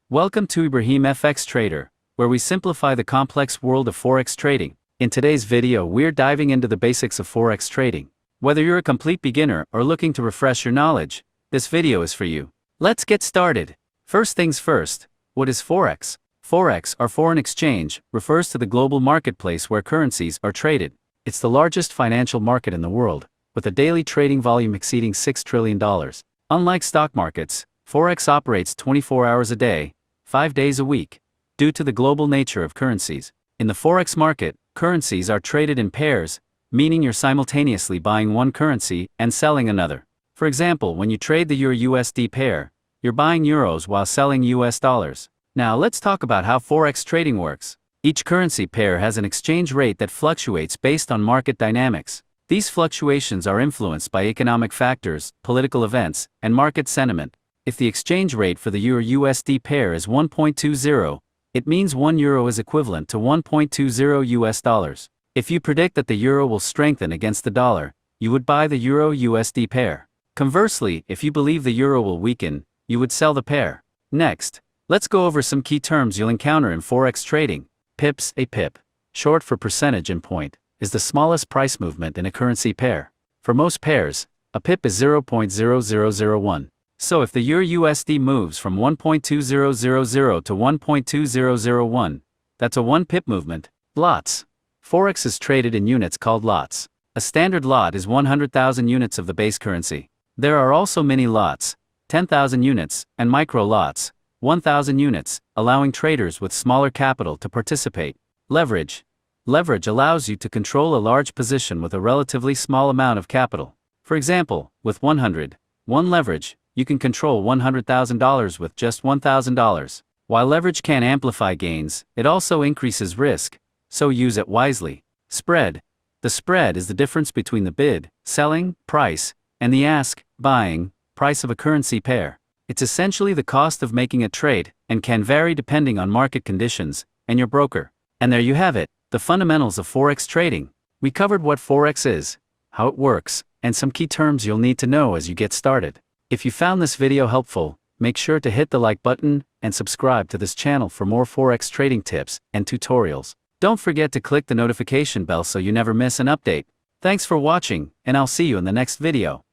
Welcome to Ibrahim FX Trader, where we simplify the complex world of Forex trading. In today's video, we're diving into the basics of Forex trading. Whether you're a complete beginner or looking to refresh your knowledge, this video is for you. Let's get started. First things first, what is Forex? Forex, or foreign exchange, refers to the global marketplace where currencies are traded. It's the largest financial market in the world, with a daily trading volume exceeding $6 trillion. Unlike stock markets, Forex operates 24 hours a day, 5 days a week, due to the global nature of currencies. In the Forex market, currencies are traded in pairs, meaning you're simultaneously buying one currency and selling another. For example, when you trade the Euro-USD pair, you're buying euros while selling US dollars. Now let's talk about how Forex trading works. Each currency pair has an exchange rate that fluctuates based on market dynamics. These fluctuations are influenced by economic factors, political events, and market sentiment. If the exchange rate for the Euro-USD pair is 1.20, it means 1 euro is equivalent to 1.20 US dollars. If you predict that the euro will strengthen against the dollar, you would buy the Euro-USD pair. Conversely, if you believe the euro will weaken, you would sell the pair. Next, let's go over some key terms you'll encounter in Forex trading. Pips. A pip, short for percentage and point, is the smallest price movement in a currency pair. For most pairs, a pip is 0.0001. So if the Euro-USD moves from 1.2000 to 1.2001, that's a 1 pip movement. Lots. Forex is traded in units called lots. A standard lot is 100,000 units of the base currency. There are also mini lots, 10,000 units, and micro lots, 1,000 units, allowing traders with smaller capital to participate. Leverage. Leverage allows you to control a large position with a relatively small amount of capital. For example, with 100:1 leverage, you can control $100,000 with just $1,000. While leverage can amplify gains, it also increases risk, so use it wisely. Spread. The spread is the difference between the bid, selling, price, and the ask, buying, price of a currency pair. It's essentially the cost of making a trade, and can vary depending on market conditions and your broker. And there you have it, the fundamentals of Forex trading. We covered what Forex is, how it works, and some key terms you'll need to know as you get started. If you found this video helpful, make sure to hit the like button and subscribe to this channel for more Forex trading tips and tutorials. Don't forget to click the notification bell so you never miss an update. Thanks for watching, and I'll see you in the next video.